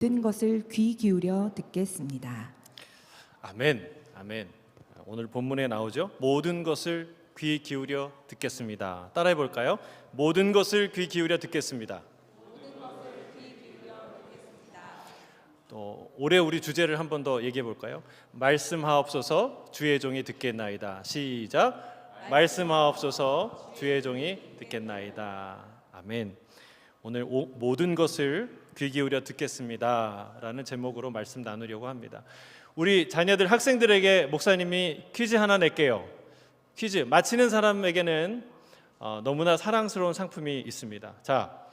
모든 것을 귀 기울여 듣겠습니다. 아멘. 아멘. 오늘 본문에 나오죠. 모든 것을 귀 기울여 듣겠습니다. 따라해 볼까요? 모든 것을 귀 기울여 듣겠습니다. 또 올해 우리 주제를 한 번 더 얘기해 볼까요? 말씀하옵소서 주의 종이 듣겠나이다. 시작. 말씀하옵소서 주의 종이 듣겠나이다. 아멘. 오늘 모든 것을 귀 기울여 듣겠습니다 라는 제목으로 말씀 나누려고 합니다. 우리 자녀들 학생들에게 목사님이 퀴즈 하나 낼게요. 퀴즈 맞히는 사람에게는 너무나 사랑스러운 상품이 있습니다. 자,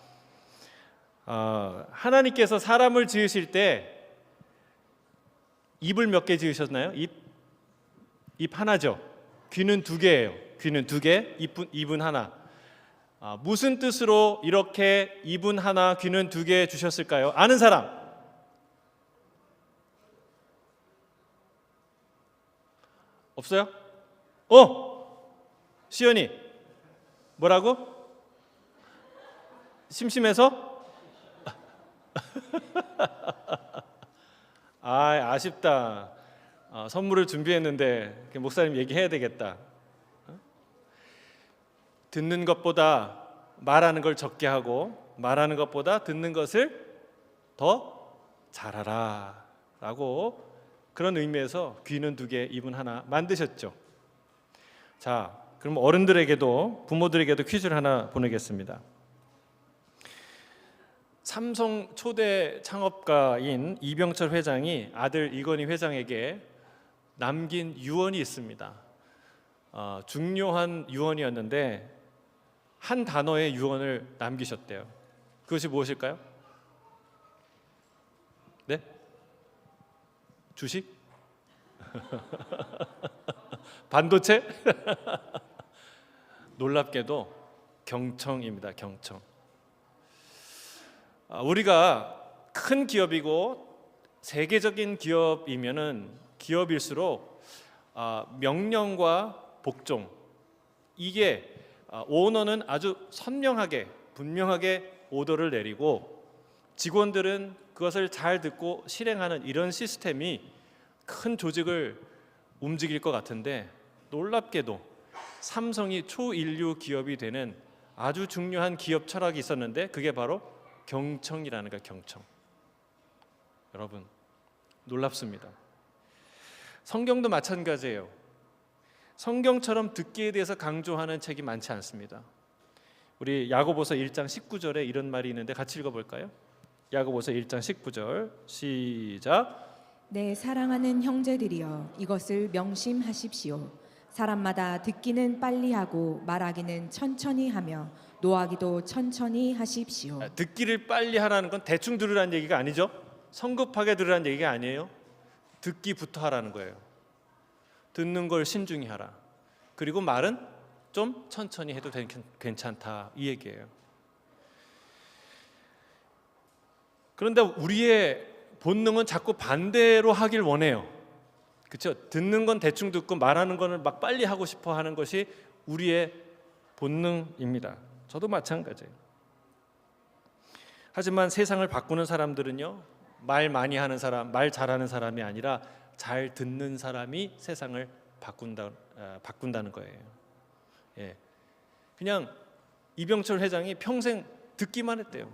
하나님께서 사람을 지으실 때 입을 몇 개 지으셨나요? 입 하나죠. 귀는 두 개예요. 귀는 두 개, 입은 하나. 무슨 뜻으로 이렇게 입은 하나, 귀는 두 개 주셨을까요? 아는 사람? 없어요? 시연이 뭐라고? 심심해서? 아쉽다. 선물을 준비했는데 목사님 얘기해야 되겠다. 듣는 것보다 말하는 걸 적게 하고 말하는 것보다 듣는 것을 더 잘하라 라고 그런 의미에서 귀는 두 개, 입은 하나 만드셨죠. 자, 그럼 어른들에게도 부모들에게도 퀴즈를 하나 보내겠습니다. 삼성 초대 창업가인 이병철 회장이 아들 이건희 회장에게 남긴 유언이 있습니다. 중요한 유언이었는데 한 단어의 유언을 남기셨대요. 그것이 무엇일까요? 네? 주식? 반도체? 놀랍게도 경청입니다. 경청. 우리가 큰 기업이고 세계적인 기업일수록 명령과 복종 이게 오너는 아주 선명하게 분명하게 오더를 내리고 직원들은 그것을 잘 듣고 실행하는 이런 시스템이 큰 조직을 움직일 것 같은데 놀랍게도 삼성이 초인류 기업이 되는 아주 중요한 기업 철학이 있었는데 그게 바로 경청이라는 거예요. 경청. 여러분 놀랍습니다. 성경도 마찬가지예요. 성경처럼 듣기에 대해서 강조하는 책이 많지 않습니다. 우리 야고보서 1장 19절에 이런 말이 있는데 같이 읽어볼까요? 야고보서 1장 19절 시작. 내 사랑하는 형제들이여 이것을 명심하십시오. 사람마다 듣기는 빨리 하고 말하기는 천천히 하며 노하기도 천천히 하십시오. 듣기를 빨리 하라는 건 대충 들으라는 얘기가 아니죠. 성급하게 들으라는 얘기가 아니에요. 듣기부터 하라는 거예요. 듣는 걸 신중히 하라. 그리고 말은 좀 천천히 해도 괜찮다 이 얘기예요. 그런데 우리의 본능은 자꾸 반대로 하길 원해요. 그렇죠? 듣는 건 대충 듣고 말하는 거는 막 빨리 하고 싶어 하는 것이 우리의 본능입니다. 저도 마찬가지예요. 하지만 세상을 바꾸는 사람들은요, 말 많이 하는 사람, 말 잘하는 사람이 아니라 잘 듣는 사람이 세상을 바꾼다는 거예요. 예. 그냥 이병철 회장이 평생 듣기만 했대요.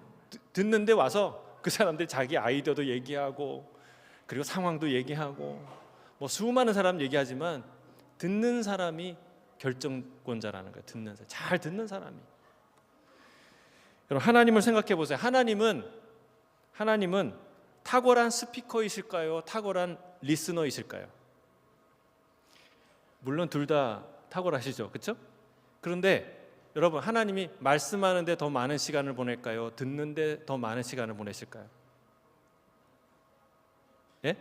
듣는데 와서 그 사람들이 자기 아이디어도 얘기하고 그리고 상황도 얘기하고 뭐 수많은 사람 얘기하지만 듣는 사람이 결정권자라는 거예요. 듣는 사람, 잘 듣는 사람이. 여러분 하나님을 생각해 보세요. 하나님은 탁월한 스피커이실까요? 탁월한 리스너이실까요? 물론 둘 다 탁월하시죠, 그렇죠? 그런데 여러분 하나님이 말씀하는데 더 많은 시간을 보낼까요? 듣는데 더 많은 시간을 보내실까요? 예?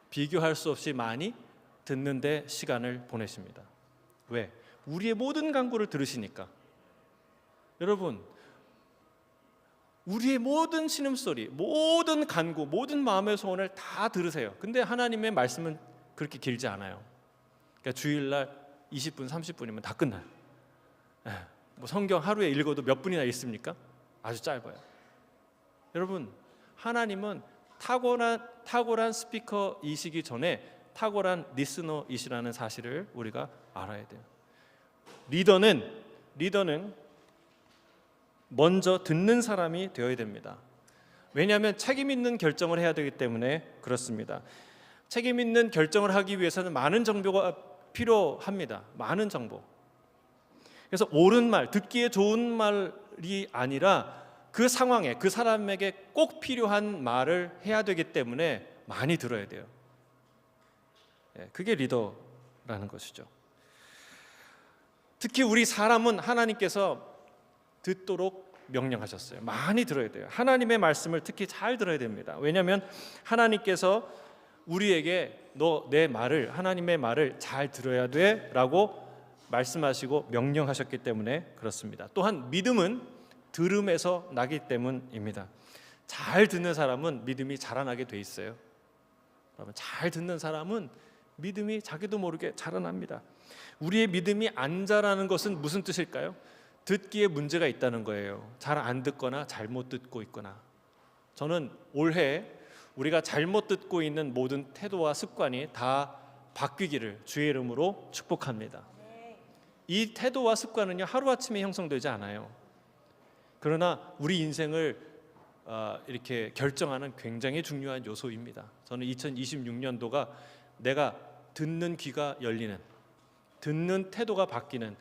비교할 수 없이 많이 듣는데 시간을 보내십니다. 왜? 우리의 모든 간구를 들으시니까. 여러분 우리의 모든 신음소리, 모든 간구, 모든 마음의 소원을 다 들으세요. 근데 하나님의 말씀은 그렇게 길지 않아요. 그러니까 주일날 20분, 30분이면 다 끝나요. 뭐 성경 하루에 읽어도 몇 분이나 있습니까? 아주 짧아요. 여러분 하나님은 탁월한 스피커이시기 전에 탁월한 리스너이시라는 사실을 우리가 알아야 돼요. 리더는 먼저 듣는 사람이 되어야 됩니다. 왜냐하면 책임 있는 결정을 해야 되기 때문에 그렇습니다. 책임 있는 결정을 하기 위해서는 많은 정보가 필요합니다. 많은 정보. 그래서 옳은 말, 듣기에 좋은 말이 아니라 그 상황에, 그 사람에게 꼭 필요한 말을 해야 되기 때문에 많이 들어야 돼요. 그게 리더라는 것이죠. 특히 우리 사람은 하나님께서 듣도록 명령하셨어요. 많이 들어야 돼요. 하나님의 말씀을 특히 잘 들어야 됩니다. 왜냐하면 하나님께서 우리에게 너 내 말을, 하나님의 말을 잘 들어야 돼라고 말씀하시고 명령하셨기 때문에 그렇습니다. 또한 믿음은 들음에서 나기 때문입니다. 잘 듣는 사람은 믿음이 자라나게 돼 있어요. 여러분, 잘 듣는 사람은 믿음이 자기도 모르게 자라납니다. 우리의 믿음이 안 자라는 것은 무슨 뜻일까요? 듣기에 문제가 있다는 거예요. 잘 안 듣거나 잘못 듣고 있거나. 저는 올해 우리가 잘못 듣고 있는 모든 태도와 습관이 다 바뀌기를 주의 이름으로 축복합니다. 이 태도와 습관은요, 하루아침에 형성되지 않아요. 그러나 우리 인생을 이렇게 결정하는 굉장히 중요한 요소입니다. 저는 2026년도가 내가 듣는 귀가 열리는, 듣는 태도가 바뀌는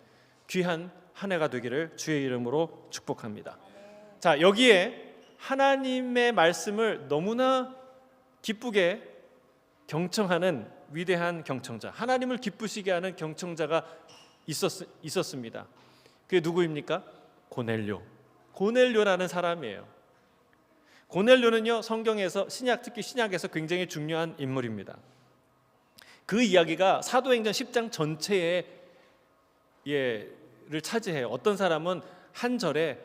귀한 한 해가 되기를 주의 이름으로 축복합니다. 자, 여기에 하나님의 말씀을 너무나 기쁘게 경청하는 위대한 경청자, 하나님을 기쁘시게 하는 경청자가 있었습니다. 그게 누구입니까? 고넬료라는 사람이에요. 고넬료는요, 성경에서 특히 신약에서 굉장히 중요한 인물입니다. 그 이야기가 사도행전 10장 전체에 를 차지해요. 어떤 사람은 한 절에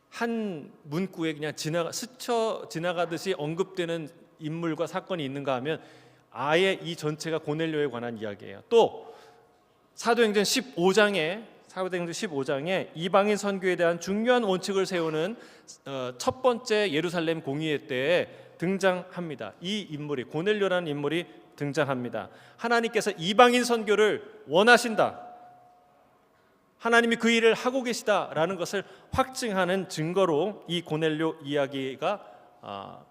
한 문구에 그냥 스쳐 지나가듯이 언급되는 인물과 사건이 있는가 하면 아예 이 전체가 고넬료에 관한 이야기예요. 또 사도행전 15장에 이방인 선교에 대한 중요한 원칙을 세우는 첫 번째 예루살렘 공의회 때에 등장합니다. 이 인물이, 고넬료라는 인물이 등장합니다. 하나님께서 이방인 선교를 원하신다, 하나님이 그 일을 하고 계시다라는 것을 확증하는 증거로 이 고넬료 이야기가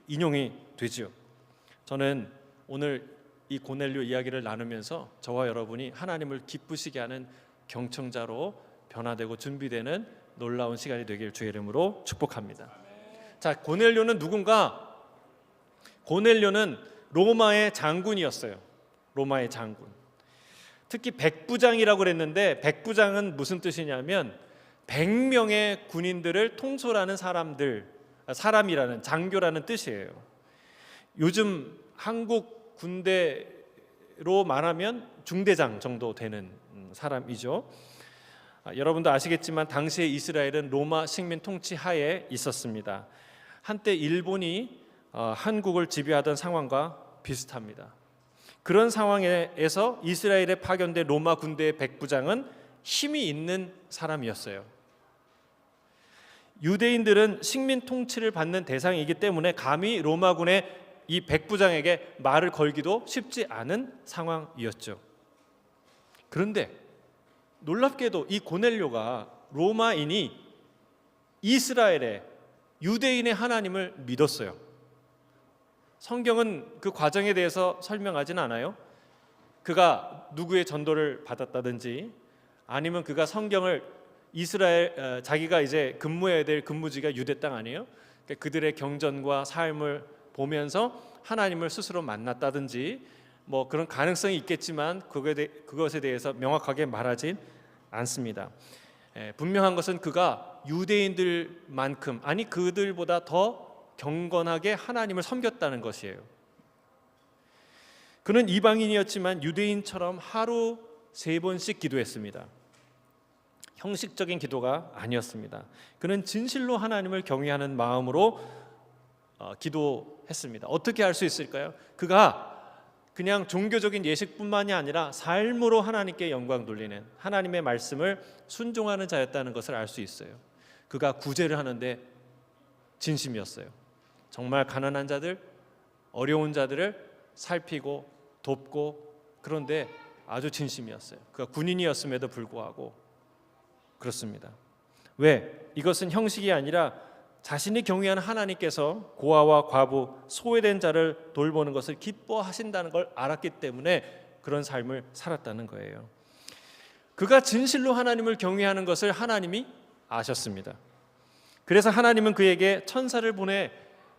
인용이 되죠. 저는 오늘 이 고넬료 이야기를 나누면서 저와 여러분이 하나님을 기쁘시게 하는 경청자로 변화되고 준비되는 놀라운 시간이 되길 주의 이름으로 축복합니다. 자, 고넬료는 누군가? 고넬료는 로마의 장군이었어요. 로마의 장군. 특히 백부장이라고 그랬는데, 백부장은 무슨 뜻이냐면 100명의 군인들을 통솔하는 사람이라는, 장교라는 뜻이에요. 요즘 한국 군대로 말하면 중대장 정도 되는 사람이죠. 여러분도 아시겠지만 당시에 이스라엘은 로마 식민 통치 하에 있었습니다. 한때 일본이 한국을 지배하던 상황과 비슷합니다. 그런 상황에서 이스라엘에 파견된 로마 군대의 백부장은 힘이 있는 사람이었어요. 유대인들은 식민 통치를 받는 대상이기 때문에 감히 로마군의 이 백부장에게 말을 걸기도 쉽지 않은 상황이었죠. 그런데 놀랍게도 이 고넬료가 로마인이 이스라엘의 유대인의 하나님을 믿었어요. 성경은 그 과정에 대해서 설명하진 않아요. 그가 누구의 전도를 받았다든지, 아니면 그가 성경을 이스라엘, 자기가 이제 근무해야 될 근무지가 유대 땅 아니에요? 그러니까 그들의 경전과 삶을 보면서 하나님을 스스로 만났다든지 뭐 그런 가능성이 있겠지만 그것에 대해서 명확하게 말하진 않습니다. 분명한 것은 그가 유대인들만큼, 아니 그들보다 더 경건하게 하나님을 섬겼다는 것이에요. 그는 이방인이었지만 유대인처럼 하루 3번씩 기도했습니다. 형식적인 기도가 아니었습니다. 그는 진실로 하나님을 경외하는 마음으로 기도했습니다. 어떻게 할 수 있을까요? 그가 그냥 종교적인 예식뿐만이 아니라 삶으로 하나님께 영광 돌리는, 하나님의 말씀을 순종하는 자였다는 것을 알 수 있어요. 그가 구제를 하는데 진심이었어요. 정말 가난한 자들, 어려운 자들을 살피고 돕고, 그런데 아주 진심이었어요. 그가 군인이었음에도 불구하고 그렇습니다. 왜? 이것은 형식이 아니라 자신이 경외하는 하나님께서 고아와 과부, 소외된 자를 돌보는 것을 기뻐하신다는 걸 알았기 때문에 그런 삶을 살았다는 거예요. 그가 진실로 하나님을 경외하는 것을 하나님이 아셨습니다. 그래서 하나님은 그에게 천사를 보내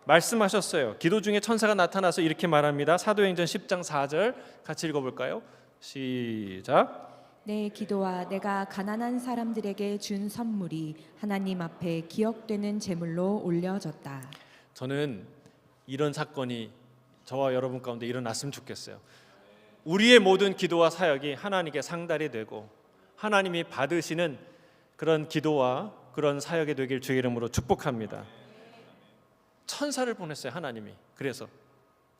말씀하셨어요. 기도 중에 천사가 나타나서 이렇게 말합니다. 사도행전 10장 4절 같이 읽어볼까요? 시작. 내 기도와 내가 가난한 사람들에게 준 선물이 하나님 앞에 기억되는 제물로 올려졌다. 저는 이런 사건이 저와 여러분 가운데 일어났으면 좋겠어요. 우리의 모든 기도와 사역이 하나님께 상달이 되고 하나님이 받으시는 그런 기도와 그런 사역이 되길 주의 이름으로 축복합니다. 천사를 보냈어요, 하나님이. 그래서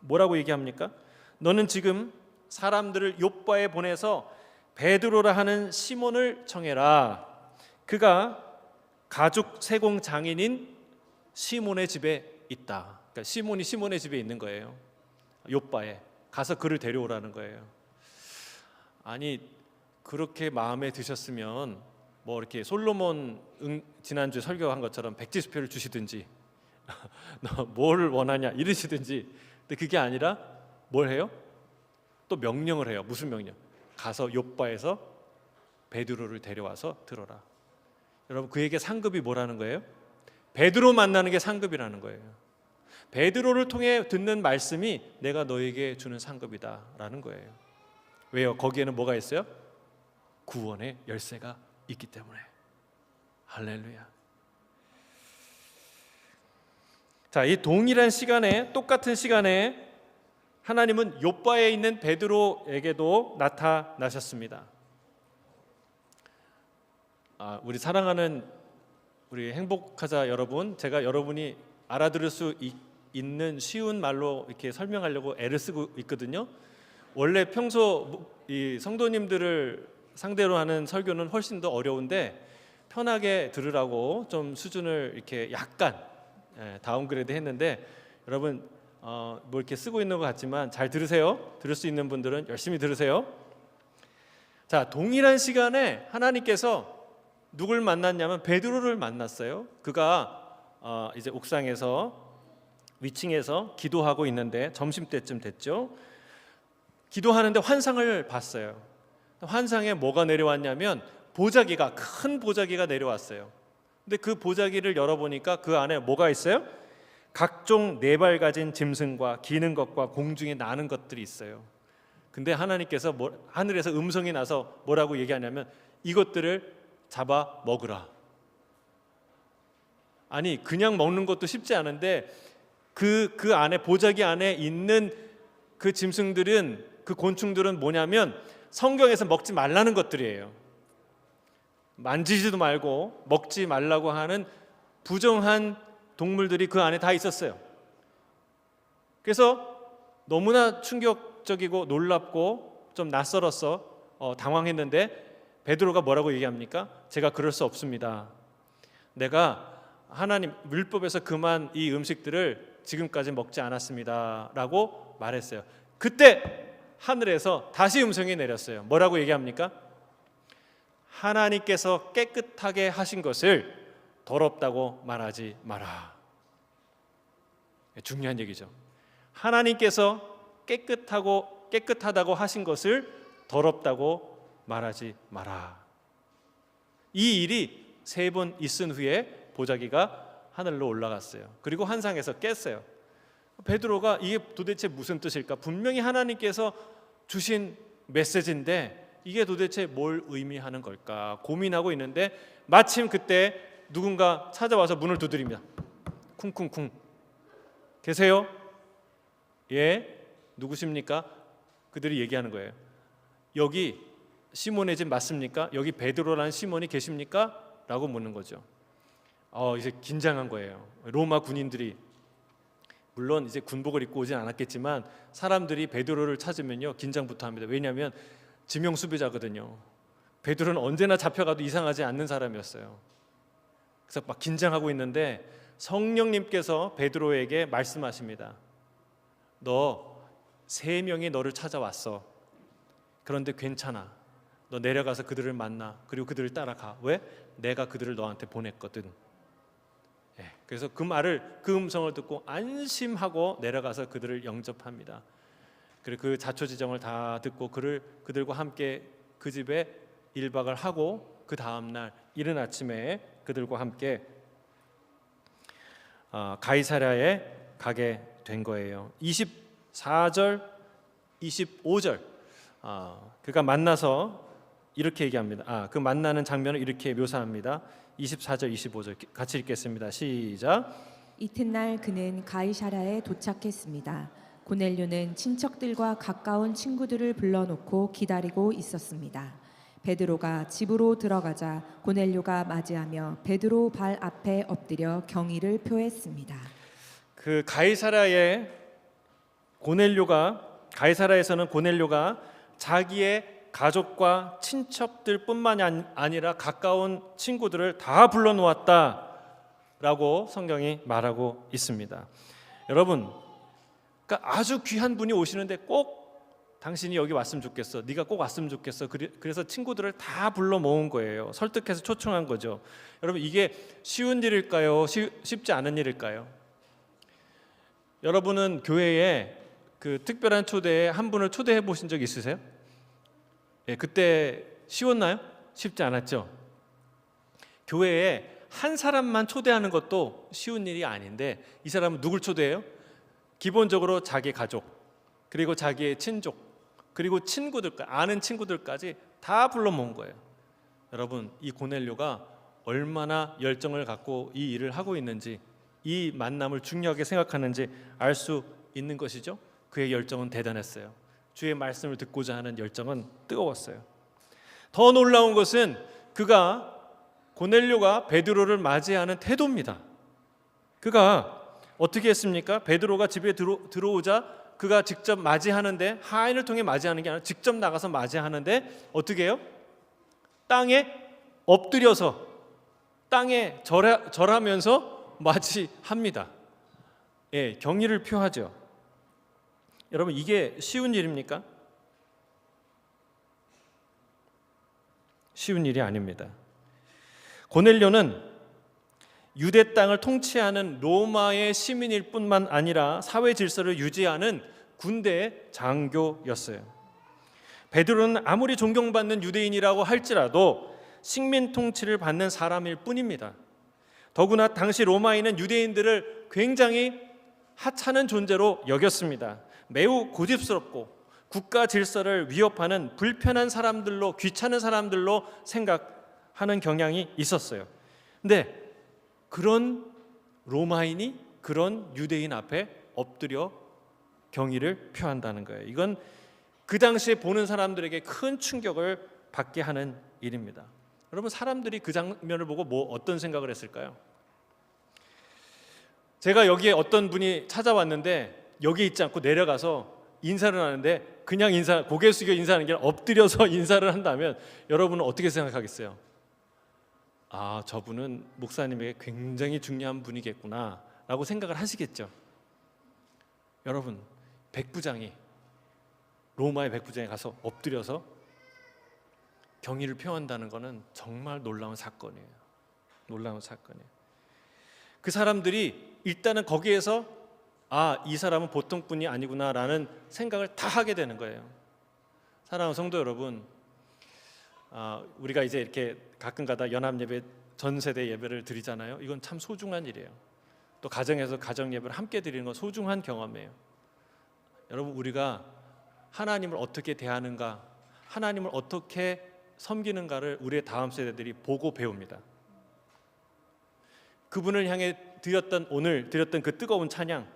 뭐라고 얘기합니까? 너는 지금 사람들을 욥바에 보내서 베드로라 하는 시몬을 청해라. 그가 가죽 세공 장인인 시몬의 집에 있다. 그러니까 시몬이 시몬의 집에 있는 거예요. 욥바에 가서 그를 데려오라는 거예요. 아니, 그렇게 마음에 드셨으면 뭐 이렇게 솔로몬 지난주에 설교한 것처럼 백지수표를 주시든지 너 뭘 원하냐 이러시든지. 근데 그게 아니라 뭘 해요? 또 명령을 해요. 무슨 명령? 가서 욥바에서 베드로를 데려와서 들어라. 여러분, 그에게 상급이 뭐라는 거예요? 베드로 만나는 게 상급이라는 거예요. 베드로를 통해 듣는 말씀이 내가 너에게 주는 상급이다라는 거예요. 왜요? 거기에는 뭐가 있어요? 구원의 열쇠가 있기 때문에. 할렐루야. 자, 이 동일한 시간에, 똑같은 시간에 하나님은 욥바에 있는 베드로에게도 나타나셨습니다. 우리 사랑하는 우리 행복하자 여러분, 제가 여러분이 알아들을 수 있는 쉬운 말로 이렇게 설명하려고 애를 쓰고 있거든요. 원래 평소 이 성도님들을 상대로 하는 설교는 훨씬 더 어려운데 편하게 들으라고 좀 수준을 이렇게 약간 다운그레이드 했는데, 여러분 뭐 이렇게 쓰고 있는 것 같지만 잘 들으세요. 들을 수 있는 분들은 열심히 들으세요. 자, 동일한 시간에 하나님께서 누굴 만났냐면 베드로를 만났어요. 그가 이제 옥상에서 위층에서 기도하고 있는데 점심때쯤 됐죠. 기도하는데 환상을 봤어요. 환상에 뭐가 내려왔냐면 보자기가, 큰 보자기가 내려왔어요. 근데 그 보자기를 열어보니까 그 안에 뭐가 있어요? 각종 네 발 가진 짐승과 기는 것과 공중에 나는 것들이 있어요. 근데 하나님께서 하늘에서 음성이 나서 뭐라고 얘기하냐면 이것들을 잡아 먹으라. 아니, 그냥 먹는 것도 쉽지 않은데 그 안에, 보자기 안에 있는 그 짐승들은, 그 곤충들은 뭐냐면 성경에서 먹지 말라는 것들이에요. 만지지도 말고 먹지 말라고 하는 부정한 동물들이 그 안에 다 있었어요. 그래서 너무나 충격적이고 놀랍고 좀 낯설어서 당황했는데 베드로가 뭐라고 얘기합니까? 제가 그럴 수 없습니다. 내가 하나님 율법에서 금한 이 음식들을 지금까지 먹지 않았습니다 라고 말했어요. 그때 하늘에서 다시 음성이 내렸어요. 뭐라고 얘기합니까? 하나님께서 깨끗하게 하신 것을 더럽다고 말하지 마라. 중요한 얘기죠. 하나님께서 깨끗하다고 하신 것을 더럽다고 말하지 마라. 이 일이 3번 있은 후에 보자기가 하늘로 올라갔어요. 그리고 환상에서 깼어요. 베드로가 이게 도대체 무슨 뜻일까? 분명히 하나님께서 주신 메시지인데 이게 도대체 뭘 의미하는 걸까 고민하고 있는데 마침 그때 누군가 찾아와서 문을 두드립니다. 쿵쿵쿵. 계세요? 예. 누구십니까? 그들이 얘기하는 거예요. 여기 시몬의 집 맞습니까? 여기 베드로라는 시몬이 계십니까? 라고 묻는 거죠. 이제 긴장한 거예요. 로마 군인들이, 물론 이제 군복을 입고 오진 않았겠지만 사람들이 베드로를 찾으면요 긴장부터 합니다. 왜냐하면 지명수배자거든요. 베드로는 언제나 잡혀가도 이상하지 않는 사람이었어요. 그래서 막 긴장하고 있는데 성령님께서 베드로에게 말씀하십니다. 너 3명이 너를 찾아왔어. 그런데 괜찮아. 너 내려가서 그들을 만나. 그리고 그들을 따라가. 왜? 내가 그들을 너한테 보냈거든. 그래서 그 음성을 듣고 안심하고 내려가서 그들을 영접합니다. 그리고 그 자초지정을 다 듣고 그들과 함께 그 집에 1박을 하고 그 다음 날 이른 아침에 그들과 함께 가이사랴에 가게 된 거예요. 24절, 25절 그가 만나서 이렇게 얘기합니다. 그 만나는 장면을 이렇게 묘사합니다. 24절, 25절 같이 읽겠습니다. 시작. 이튿날 그는 가이사랴에 도착했습니다. 고넬료는 친척들과 가까운 친구들을 불러놓고 기다리고 있었습니다. 베드로가 집으로 들어가자 고넬료가 맞이하며 베드로 발 앞에 엎드려 경의를 표했습니다. 그 가이사랴에서는 고넬료가 자기의 가족과 친척들뿐만이 아니라 가까운 친구들을 다 불러놓았다라고 성경이 말하고 있습니다. 여러분, 그러니까 아주 귀한 분이 오시는데 꼭 당신이 여기 왔으면 좋겠어. 네가 꼭 왔으면 좋겠어. 그래서 친구들을 다 불러 모은 거예요. 설득해서 초청한 거죠. 여러분, 이게 쉬운 일일까요? 쉽지 않은 일일까요? 여러분은 교회에 그 특별한 초대에 한 분을 초대해 보신 적 있으세요? 그때 쉬웠나요? 쉽지 않았죠. 교회에 한 사람만 초대하는 것도 쉬운 일이 아닌데 이 사람은 누굴 초대해요? 기본적으로 자기 가족, 그리고 자기의 친족, 그리고 아는 친구들까지 다 불러 모은 거예요. 여러분, 이 고넬료가 얼마나 열정을 갖고 이 일을 하고 있는지, 이 만남을 중요하게 생각하는지 알 수 있는 것이죠. 그의 열정은 대단했어요. 주의 말씀을 듣고자 하는 열정은 뜨거웠어요. 더 놀라운 것은 고넬료가 베드로를 맞이하는 태도입니다. 그가 어떻게 했습니까? 베드로가 집에 들어오자 그가 직접 맞이하는데, 하인을 통해 맞이하는 게 아니라 직접 나가서 맞이하는데 어떻게 해요? 땅에 엎드려서 땅에 절하면서 맞이합니다. 경의를 표하죠. 여러분, 이게 쉬운 일입니까? 쉬운 일이 아닙니다. 고넬료는 유대 땅을 통치하는 로마의 시민일 뿐만 아니라 사회 질서를 유지하는 군대의 장교였어요. 베드로는 아무리 존경받는 유대인이라고 할지라도 식민 통치를 받는 사람일 뿐입니다. 더구나 당시 로마인은 유대인들을 굉장히 하찮은 존재로 여겼습니다. 매우 고집스럽고 국가 질서를 위협하는 불편한 사람들로, 귀찮은 사람들로 생각하는 경향이 있었어요. 근데 그런 로마인이 그런 유대인 앞에 엎드려 경의를 표한다는 거예요. 이건 그 당시에 보는 사람들에게 큰 충격을 받게 하는 일입니다. 여러분, 사람들이 그 장면을 보고 어떤 생각을 했을까요? 제가 여기에 어떤 분이 찾아왔는데 여기 있지 않고 내려가서 인사를 하는데 그냥 고개 숙여 인사하는 게 아니라 엎드려서 인사를 한다면 여러분은 어떻게 생각하겠어요? 저분은 목사님에게 굉장히 중요한 분이겠구나 라고 생각을 하시겠죠. 여러분, 로마의 백부장이 가서 엎드려서 경의를 표한다는 것은 정말 놀라운 사건이에요. 놀라운 사건이에요. 그 사람들이 일단은 거기에서 이 사람은 보통 분이 아니구나라는 생각을 다 하게 되는 거예요. 사랑하는 성도 여러분, 우리가 이제 이렇게 가끔가다 연합예배 전 세대 예배를 드리잖아요. 이건 참 소중한 일이에요. 또 가정에서 가정 예배를 함께 드리는 건 소중한 경험이에요. 여러분, 우리가 하나님을 어떻게 대하는가, 하나님을 어떻게 섬기는가를 우리의 다음 세대들이 보고 배웁니다. 그분을 향해 오늘 드렸던 그 뜨거운 찬양,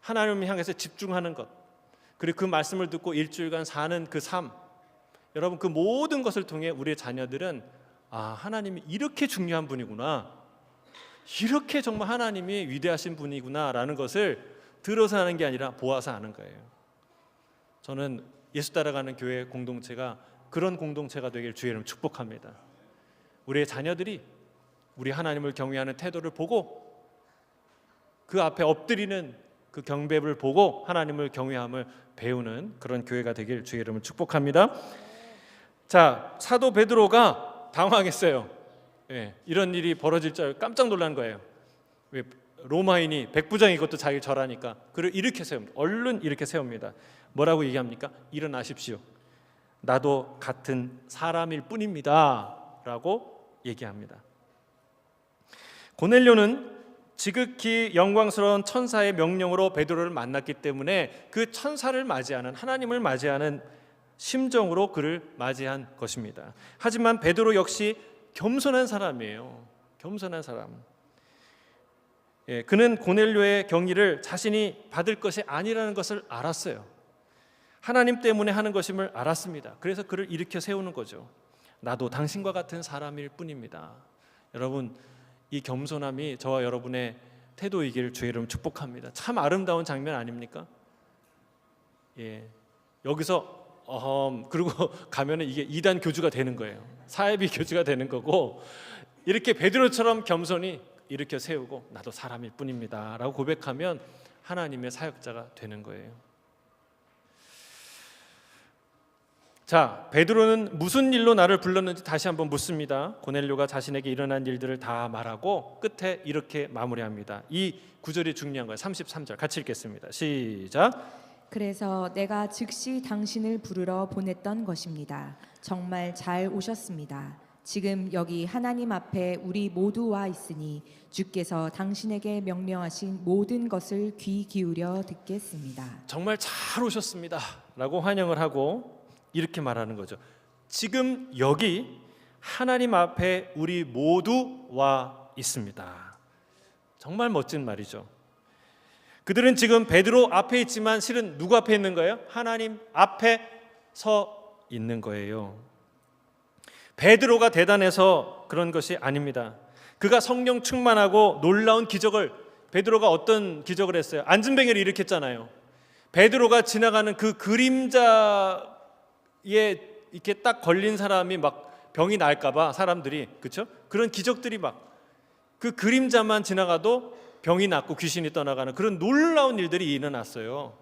하나님을 향해서 집중하는 것, 그리고 그 말씀을 듣고 일주일간 사는 그 삶, 여러분, 그 모든 것을 통해 우리의 자녀들은 하나님이 이렇게 중요한 분이구나, 이렇게 정말 하나님이 위대하신 분이구나 라는 것을 들어서 하는 게 아니라 보아서 아는 거예요. 저는 예수 따라가는 교회 공동체가 그런 공동체가 되길 주의 이름으로 축복합니다. 우리의 자녀들이 우리 하나님을 경외하는 태도를 보고 그 앞에 엎드리는 그 경배를 보고 하나님을 경외함을 배우는 그런 교회가 되길 주의 이름으로 축복합니다. 자, 사도 베드로가 당황했어요. 예, 이런 일이 벌어질 줄 알고 깜짝 놀란 거예요. 왜 로마인이 백부장이 그것도 자기 절하니까 그를 이렇게 세웁니다. 얼른 이렇게 세웁니다. 뭐라고 얘기합니까? 일어나십시오. 나도 같은 사람일 뿐입니다 라고 얘기합니다. 고넬료는 지극히 영광스러운 천사의 명령으로 베드로를 만났기 때문에 그 천사를 맞이하는, 하나님을 맞이하는 심정으로 그를 맞이한 것입니다. 하지만 베드로 역시 겸손한 사람이에요. 겸손한 사람. 예, 그는 고넬료의 경의를 자신이 받을 것이 아니라는 것을 알았어요. 하나님 때문에 하는 것임을 알았습니다. 그래서 그를 일으켜 세우는 거죠. 나도 당신과 같은 사람일 뿐입니다. 여러분, 이 겸손함이 저와 여러분의 태도이기를 주의 이름 축복합니다. 참 아름다운 장면 아닙니까? 예, 여기서 그리고 가면은 이게 이단 교주가 되는 거예요. 사회비 교주가 되는 거고, 이렇게 베드로처럼 겸손히 일으켜 세우고 나도 사람일 뿐입니다 라고 고백하면 하나님의 사역자가 되는 거예요. 자, 베드로는 무슨 일로 나를 불렀는지 다시 한번 묻습니다. 고넬료가 자신에게 일어난 일들을 다 말하고 끝에 이렇게 마무리합니다. 이 구절이 중요한 거예요. 33절 같이 읽겠습니다. 시작. 그래서 내가 즉시 당신을 부르러 보냈던 것입니다. 정말 잘 오셨습니다. 지금 여기 하나님 앞에 우리 모두 와 있으니 주께서 당신에게 명령하신 모든 것을 귀 기울여 듣겠습니다. 정말 잘 오셨습니다 라고 환영을 하고 이렇게 말하는 거죠. 지금 여기 하나님 앞에 우리 모두 와 있습니다. 정말 멋진 말이죠. 그들은 지금 베드로 앞에 있지만 실은 누구 앞에 있는 거예요? 하나님 앞에 서 있는 거예요. 베드로가 대단해서 그런 것이 아닙니다. 그가 성령 충만하고 놀라운 기적을, 베드로가 어떤 기적을 했어요? 안진뱅이를 일으켰잖아요. 베드로가 지나가는 그 그림자에 이렇게 딱 걸린 사람이 막 병이 날까봐 사람들이, 그렇죠? 그런 기적들이 막 그 그림자만 지나가도 병이 낫고 귀신이 떠나가는 그런 놀라운 일들이 일어났어요.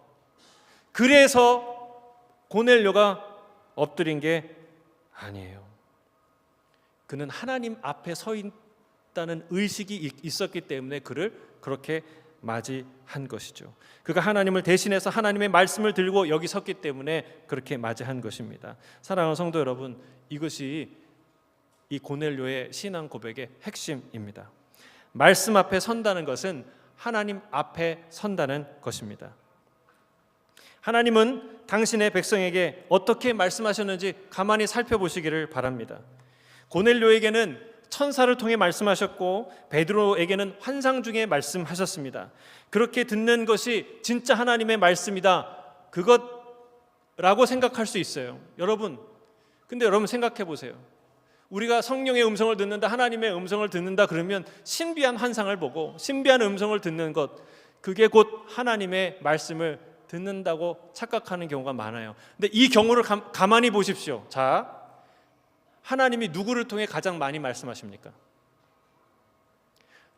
그래서 고넬료가 엎드린 게 아니에요. 그는 하나님 앞에 서 있다는 의식이 있었기 때문에 그를 그렇게 맞이한 것이죠. 그가 하나님을 대신해서 하나님의 말씀을 들고 여기 섰기 때문에 그렇게 맞이한 것입니다. 사랑하는 성도 여러분, 이것이 이 고넬료의 신앙 고백의 핵심입니다. 말씀 앞에 선다는 것은 하나님 앞에 선다는 것입니다. 하나님은 당신의 백성에게 어떻게 말씀하셨는지 가만히 살펴보시기를 바랍니다. 고넬료에게는 천사를 통해 말씀하셨고 베드로에게는 환상 중에 말씀하셨습니다. 그렇게 듣는 것이 진짜 하나님의 말씀이다, 그것라고 생각할 수 있어요. 여러분, 근데 여러분 생각해 보세요. 우리가 성령의 음성을 듣는다, 하나님의 음성을 듣는다 그러면 신비한 환상을 보고 신비한 음성을 듣는 것, 그게 곧 하나님의 말씀을 듣는다고 착각하는 경우가 많아요. 근데 이 경우를 가만히 보십시오. 자, 하나님이 누구를 통해 가장 많이 말씀하십니까?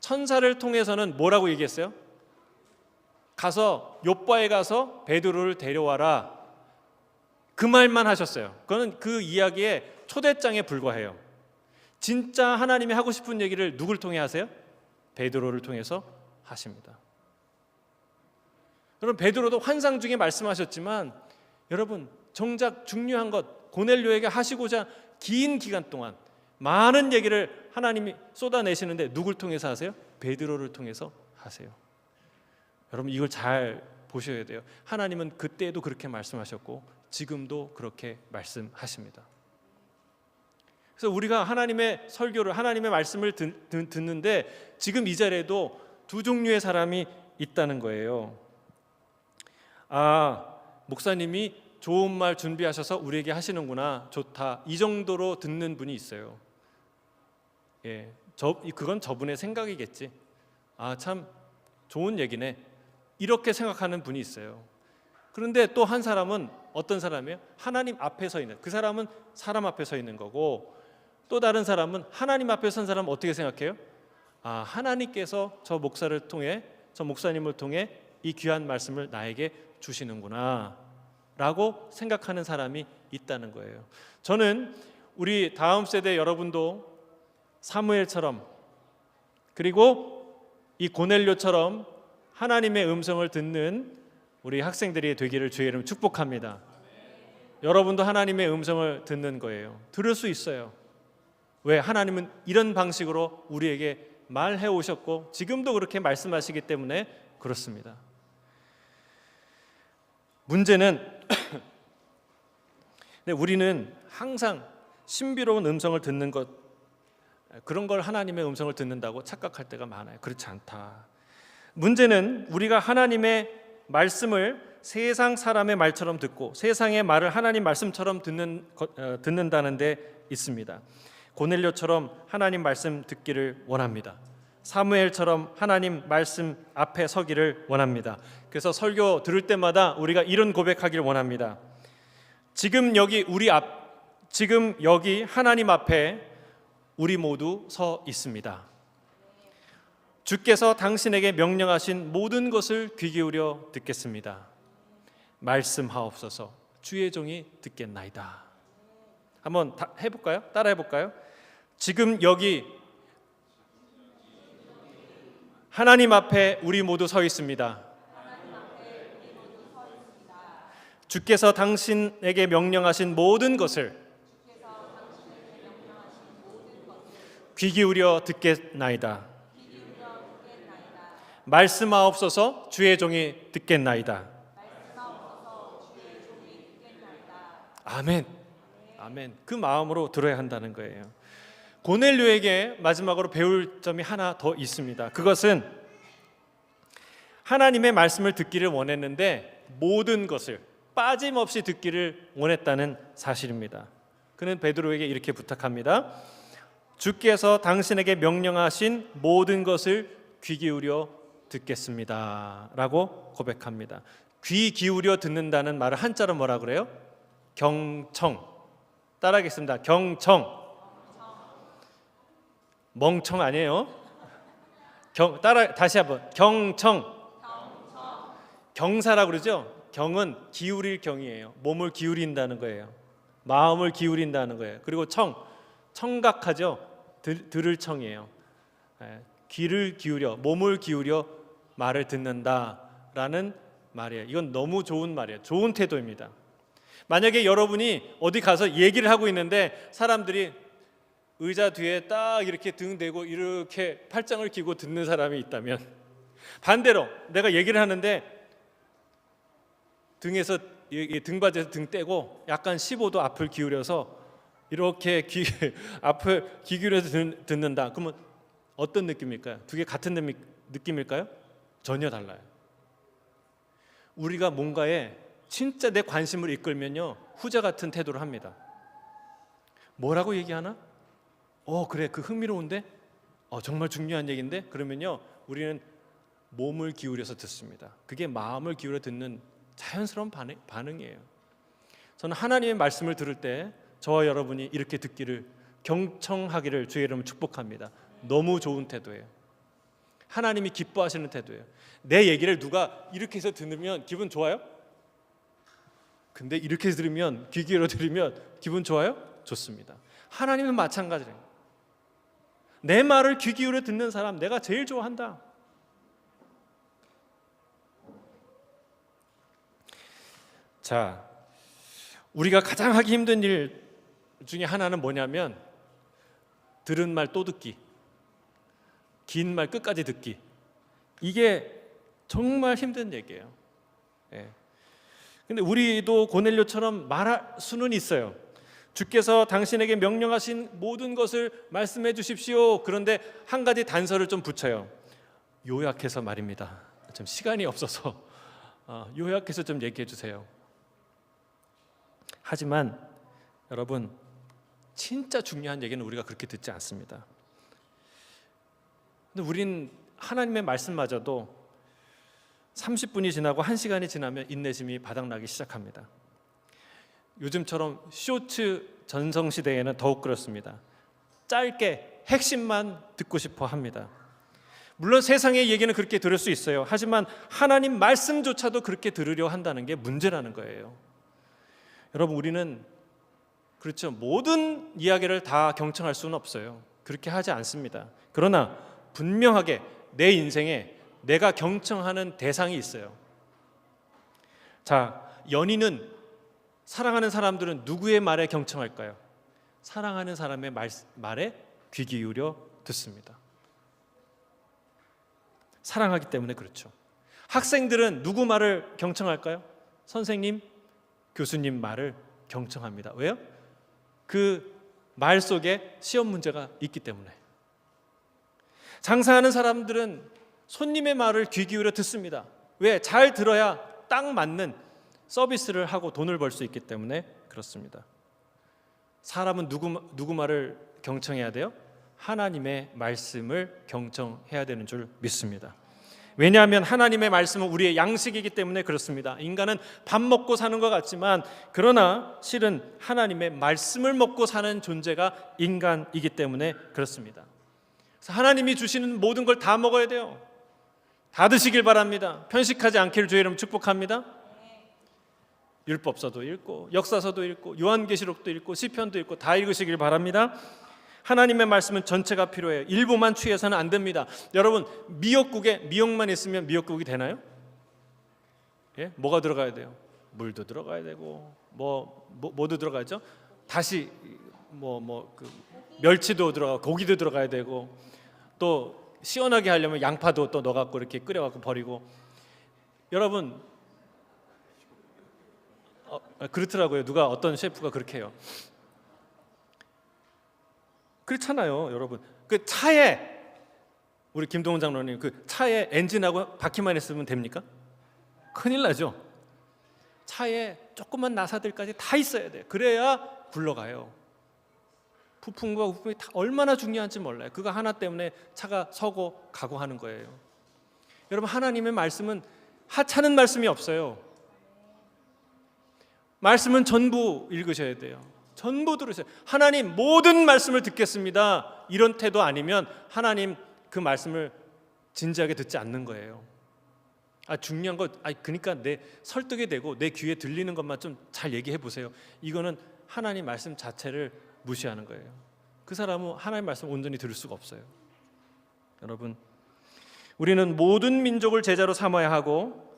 천사를 통해서는 뭐라고 얘기했어요? 가서 욥바에 가서 베드로를 데려와라, 그 말만 하셨어요. 그거는 그 이야기의 초대장에 불과해요. 진짜 하나님이 하고 싶은 얘기를 누굴 통해 하세요? 베드로를 통해서 하십니다. 여러분, 베드로도 환상 중에 말씀하셨지만 여러분, 정작 중요한 것, 고넬료에게 하시고자 긴 기간 동안 많은 얘기를 하나님이 쏟아내시는데 누굴 통해서 하세요? 베드로를 통해서 하세요. 여러분, 이걸 잘 보셔야 돼요. 하나님은 그때도 그렇게 말씀하셨고 지금도 그렇게 말씀하십니다. 그래서 우리가 하나님의 설교를, 하나님의 말씀을 듣는데 지금 이 자리에도 두 종류의 사람이 있다는 거예요. 아, 목사님이 좋은 말 준비하셔서 우리에게 하시는구나, 좋다, 이 정도로 듣는 분이 있어요. 예, 그건 저분의 생각이겠지. 아, 참 좋은 얘기네, 이렇게 생각하는 분이 있어요. 그런데 또 한 사람은 어떤 사람이에요? 하나님 앞에 서 있는, 그 사람은 사람 앞에 서 있는 거고, 또 다른 사람은 하나님 앞에 선 사람은 어떻게 생각해요? 아, 하나님께서 저 목사를 통해 저 목사님을 통해 이 귀한 말씀을 나에게 주시는구나 라고 생각하는 사람이 있다는 거예요. 저는 우리 다음 세대 여러분도 사무엘처럼 그리고 이 고넬료처럼 하나님의 음성을 듣는 우리 학생들이 되기를 주의 이름으로 축복합니다. 여러분도 하나님의 음성을 듣는 거예요. 들을 수 있어요. 왜? 하나님은 이런 방식으로 우리에게 말해 오셨고 지금도 그렇게 말씀하시기 때문에 그렇습니다. 문제는 우리는 항상 신비로운 음성을 듣는 것, 그런 걸 하나님의 음성을 듣는다고 착각할 때가 많아요. 그렇지 않다. 문제는 우리가 하나님의 말씀을 세상 사람의 말처럼 듣고 세상의 말을 하나님 말씀처럼 듣는다는 데 있습니다. 고넬료처럼 하나님 말씀 듣기를 원합니다. 사무엘처럼 하나님 말씀 앞에 서기를 원합니다. 그래서 설교 들을 때마다 우리가 이런 고백하기를 원합니다. 지금 여기 하나님 앞에 우리 모두 서 있습니다. 주께서 당신에게 명령하신 모든 것을 귀 기울여 듣겠습니다. 말씀하옵소서. 주의 종이 듣겠나이다. 한번 해볼까요? 따라 해볼까요? 지금 여기 하나님 앞에 우리 모두 서 있습니다. 주께서 당신에게 명령하신 모든 것을 귀 기울여 듣겠나이다. 말씀하옵소서. 주의 종이 듣겠나이다. 아멘. 아멘. 그 마음으로 들어야 한다는 거예요. 고넬료에게 마지막으로 배울 점이 하나 더 있습니다. 그것은 하나님의 말씀을 듣기를 원했는데 모든 것을 빠짐없이 듣기를 원했다는 사실입니다. 그는 베드로에게 이렇게 부탁합니다. 주께서 당신에게 명령하신 모든 것을 귀 기울여 듣겠습니다 라고 고백합니다. 귀 기울여 듣는다는 말을 한자로 뭐라 그래요? 경청. 따라하겠습니다. 경청. 멍청 아니에요? 다시 한번. 경청. 경사라고 그러죠? 경은 기울일 경이에요. 몸을 기울인다는 거예요. 마음을 기울인다는 거예요. 그리고 청각하죠? 들을 청이에요. 귀를 기울여, 몸을 기울여 말을 듣는다라는 말이에요. 이건 너무 좋은 말이에요. 좋은 태도입니다. 만약에 여러분이 어디 가서 얘기를 하고 있는데 사람들이 의자 뒤에 딱 이렇게 등 대고 이렇게 팔짱을 끼고 듣는 사람이 있다면, 반대로 내가 얘기를 하는데 등받이에서 등 떼고 약간 15도 앞을 기울여서 이렇게 앞을 귀 기울여서 듣는다. 그러면 어떤 느낌일까요? 두 개 같은 느낌일까요? 전혀 달라요. 우리가 뭔가에 진짜 내 관심을 이끌면요, 후자 같은 태도를 합니다. 뭐라고 얘기하나? 그래, 그 흥미로운데? 정말 중요한 얘기인데? 그러면요, 우리는 몸을 기울여서 듣습니다. 그게 마음을 기울여 듣는 자연스러운 반응이에요. 저는 하나님의 말씀을 들을 때 저와 여러분이 이렇게 듣기를, 경청하기를 주의 이름으로 축복합니다. 너무 좋은 태도예요. 하나님이 기뻐하시는 태도예요. 내 얘기를 누가 이렇게 해서 들으면 기분 좋아요? 근데 이렇게 들으면, 귀 기울여 들으면 기분 좋아요? 좋습니다. 하나님은 마찬가지예요. 내 말을 귀 기울여 듣는 사람 내가 제일 좋아한다. 자, 우리가 가장 하기 힘든 일 중에 하나는 뭐냐면 들은 말 또 듣기, 긴 말 끝까지 듣기. 이게 정말 힘든 얘기예요. 근데 우리도 고넬료처럼 말할 수는 있어요. 주께서 당신에게 명령하신 모든 것을 말씀해 주십시오. 그런데 한 가지 단서를 좀 붙여요. 요약해서 말입니다. 좀 시간이 없어서 요약해서 좀 얘기해 주세요. 하지만 여러분, 진짜 중요한 얘기는 우리가 그렇게 듣지 않습니다. 근데 우린 하나님의 말씀마저도 30분이 지나고 1시간이 지나면 인내심이 바닥나기 시작합니다. 요즘처럼 쇼츠 전성시대에는 더욱 그렇습니다. 짧게 핵심만 듣고 싶어 합니다. 물론 세상의 얘기는 그렇게 들을 수 있어요. 하지만 하나님 말씀조차도 그렇게 들으려 한다는 게 문제라는 거예요. 여러분, 우리는 그렇죠, 모든 이야기를 다 경청할 수는 없어요. 그렇게 하지 않습니다. 그러나 분명하게 내 인생에 내가 경청하는 대상이 있어요. 자, 연인은, 사랑하는 사람들은 누구의 말에 경청할까요? 사랑하는 사람의 말에 귀 기울여 듣습니다. 사랑하기 때문에 그렇죠. 학생들은 누구 말을 경청할까요? 선생님, 교수님 말을 경청합니다. 왜요? 그 말 속에 시험 문제가 있기 때문에. 장사하는 사람들은 손님의 말을 귀 기울여 듣습니다. 왜? 잘 들어야 딱 맞는 서비스를 하고 돈을 벌 수 있기 때문에 그렇습니다. 사람은 누구 말을 경청해야 돼요? 하나님의 말씀을 경청해야 되는 줄 믿습니다. 왜냐하면 하나님의 말씀은 우리의 양식이기 때문에 그렇습니다. 인간은 밥 먹고 사는 것 같지만, 그러나 실은 하나님의 말씀을 먹고 사는 존재가 인간이기 때문에 그렇습니다. 그래서 하나님이 주시는 모든 걸 다 먹어야 돼요. 다 드시길 바랍니다. 편식하지 않기를 주의 이름 축복합니다. 율법서도 읽고 역사서도 읽고 요한계시록도 읽고 시편도 읽고 다 읽으시길 바랍니다. 하나님의 말씀은 전체가 필요해요. 일부만 취해서는 안 됩니다. 여러분, 미역국에 미역만 있으면 미역국이 되나요? 예? 뭐가 들어가야 돼요? 물도 들어가야 되고 뭐도 들어가죠? 다시 그 멸치도 들어가고 고기도 들어가야 되고, 또 시원하게 하려면 양파도 또 넣어갖고 이렇게 끓여갖고 버리고. 여러분, 그렇더라고요. 누가 어떤 셰프가 그렇게 해요. 그렇잖아요, 여러분. 그 차에, 우리 김동훈 장로님, 그 차에 엔진하고 바퀴만 있으면 됩니까? 큰일 나죠. 차에 조그만 나사들까지 다 있어야 돼요. 그래야 굴러가요. 부품과 부품이 다 얼마나 중요한지 몰라요. 그거 하나 때문에 차가 서고 가고 하는 거예요. 여러분, 하나님의 말씀은 하찮은 말씀이 없어요. 말씀은 전부 읽으셔야 돼요. 전부 들으세요. 하나님, 모든 말씀을 듣겠습니다, 이런 태도 아니면 하나님 그 말씀을 진지하게 듣지 않는 거예요. 중요한 거, 그러니까 내 설득이 되고 내 귀에 들리는 것만 좀 잘 얘기해 보세요. 이거는 하나님 말씀 자체를 무시하는 거예요. 그 사람은 하나님 말씀 온전히 들을 수가 없어요. 여러분, 우리는 모든 민족을 제자로 삼아야 하고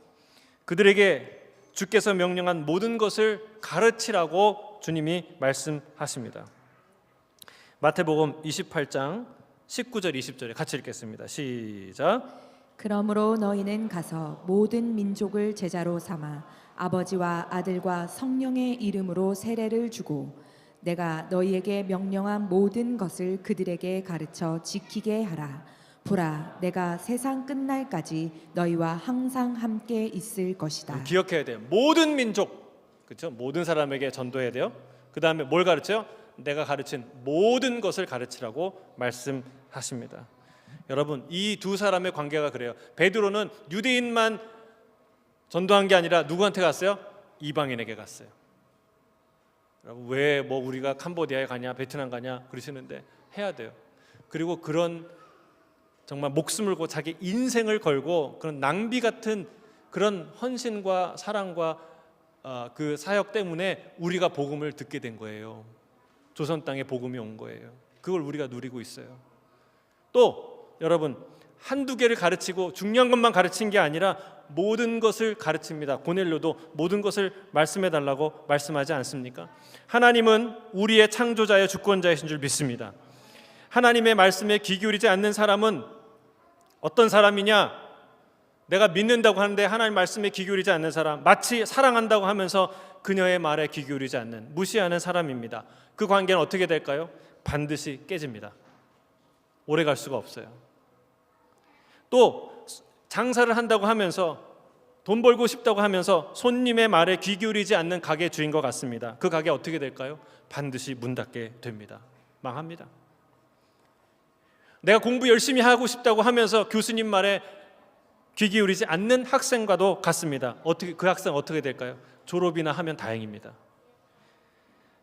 그들에게 주께서 명령한 모든 것을 가르치라고 주님이 말씀하십니다. 마태복음 28장 19절 20절에 같이 읽겠습니다. 시작. 그러므로 너희는 가서 모든 민족을 제자로 삼아 아버지와 아들과 성령의 이름으로 세례를 주고 내가 너희에게 명령한 모든 것을 그들에게 가르쳐 지키게 하라. 보라, 내가 세상 끝날까지 너희와 항상 함께 있을 것이다. 기억해야 돼요. 모든 민족, 그렇죠? 모든 사람에게 전도해야 돼요. 그 다음에 뭘 가르쳐요? 내가 가르친 모든 것을 가르치라고 말씀하십니다. 여러분, 이 두 사람의 관계가 그래요. 베드로는 유대인만 전도한 게 아니라 누구한테 갔어요? 이방인에게 갔어요. 여러분, 왜 우리가 캄보디아에 가냐, 베트남 가냐 그러시는데 해야 돼요. 그리고 그런 정말 목숨을 걸고 자기 인생을 걸고 그런 낭비 같은 그런 헌신과 사랑과 그 사역 때문에 우리가 복음을 듣게 된 거예요. 조선 땅에 복음이 온 거예요. 그걸 우리가 누리고 있어요. 또 여러분, 한두 개를 가르치고 중요한 것만 가르친 게 아니라 모든 것을 가르칩니다. 고넬료도 모든 것을 말씀해 달라고 말씀하지 않습니까? 하나님은 우리의 창조자여 주권자이신 줄 믿습니다. 하나님의 말씀에 귀 기울이지 않는 사람은 어떤 사람이냐? 내가 믿는다고 하는데 하나님 말씀에 귀 기울이지 않는 사람, 마치 사랑한다고 하면서 그녀의 말에 귀 기울이지 않는, 무시하는 사람입니다. 그 관계는 어떻게 될까요? 반드시 깨집니다. 오래 갈 수가 없어요. 또 장사를 한다고 하면서 돈 벌고 싶다고 하면서 손님의 말에 귀 기울이지 않는 가게 주인과 같습니다. 그 가게 어떻게 될까요? 반드시 문 닫게 됩니다. 망합니다. 내가 공부 열심히 하고 싶다고 하면서 교수님 말에 귀 기울이지 않는 학생과도 같습니다. 그 학생 어떻게 될까요? 졸업이나 하면 다행입니다.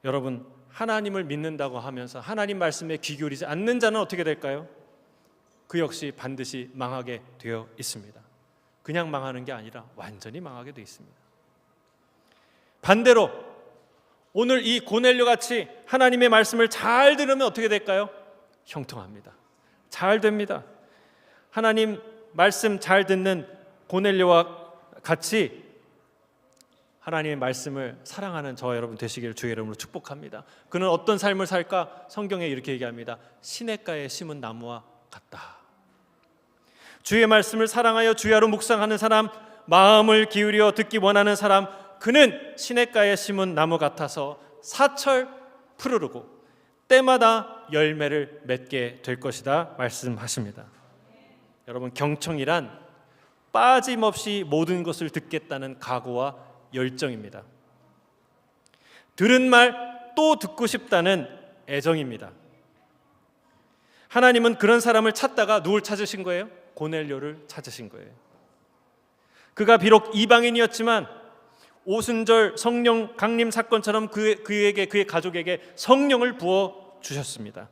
여러분, 하나님을 믿는다고 하면서 하나님 말씀에 귀 기울이지 않는 자는 어떻게 될까요? 그 역시 반드시 망하게 되어 있습니다. 그냥 망하는 게 아니라 완전히 망하게 되어 있습니다. 반대로 오늘 이 고넬료 같이 하나님의 말씀을 잘 들으면 어떻게 될까요? 형통합니다. 잘 됩니다. 하나님 말씀 잘 듣는 고넬료와 같이 하나님의 말씀을 사랑하는 저와 여러분 되시기를 주의 이름으로 축복합니다. 그는 어떤 삶을 살까? 성경에 이렇게 얘기합니다. 시냇가에 심은 나무와 같다. 주의 말씀을 사랑하여 주야로 묵상하는 사람, 마음을 기울여 듣기 원하는 사람, 그는 시냇가에 심은 나무 같아서 사철 푸르르고 때마다 열매를 맺게 될 것이다 말씀하십니다. 여러분, 경청이란 빠짐없이 모든 것을 듣겠다는 각오와 열정입니다. 들은 말 또 듣고 싶다는 애정입니다. 하나님은 그런 사람을 찾다가 누굴 찾으신 거예요? 고넬료를 찾으신 거예요. 그가 비록 이방인이었지만 오순절 성령 강림 사건처럼 그의 가족에게 성령을 부어 주셨습니다.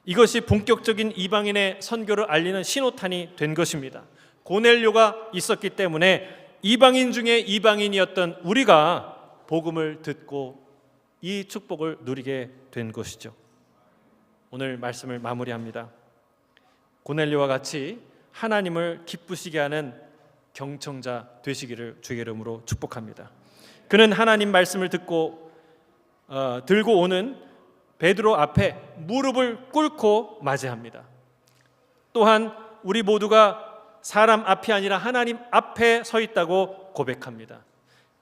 이것이 본격적인 이방인의 선교를 알리는 신호탄이 된 것입니다. 고넬료가 있었기 때문에 이방인 중에 이방인이었던 우리가 복음을 듣고 이 축복을 누리게 된 것이죠. 오늘 말씀을 마무리합니다. 고넬료와 같이 하나님을 기쁘시게 하는 경청자 되시기를 주의 이름으로 축복합니다. 그는 하나님 말씀을 들고 오는 베드로 앞에 무릎을 꿇고 맞이합니다. 또한 우리 모두가 사람 앞이 아니라 하나님 앞에 서 있다고 고백합니다.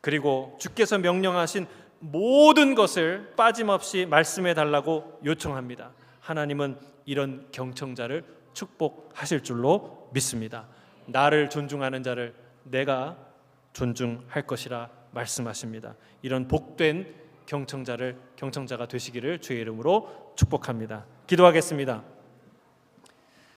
그리고 주께서 명령하신 모든 것을 빠짐없이 말씀해 달라고 요청합니다. 하나님은 이런 경청자를 축복하실 줄로 믿습니다. 나를 존중하는 자를 내가 존중할 것이라 말씀하십니다. 이런 복된 경청자가 되시기를 주의 이름으로 축복합니다. 기도하겠습니다.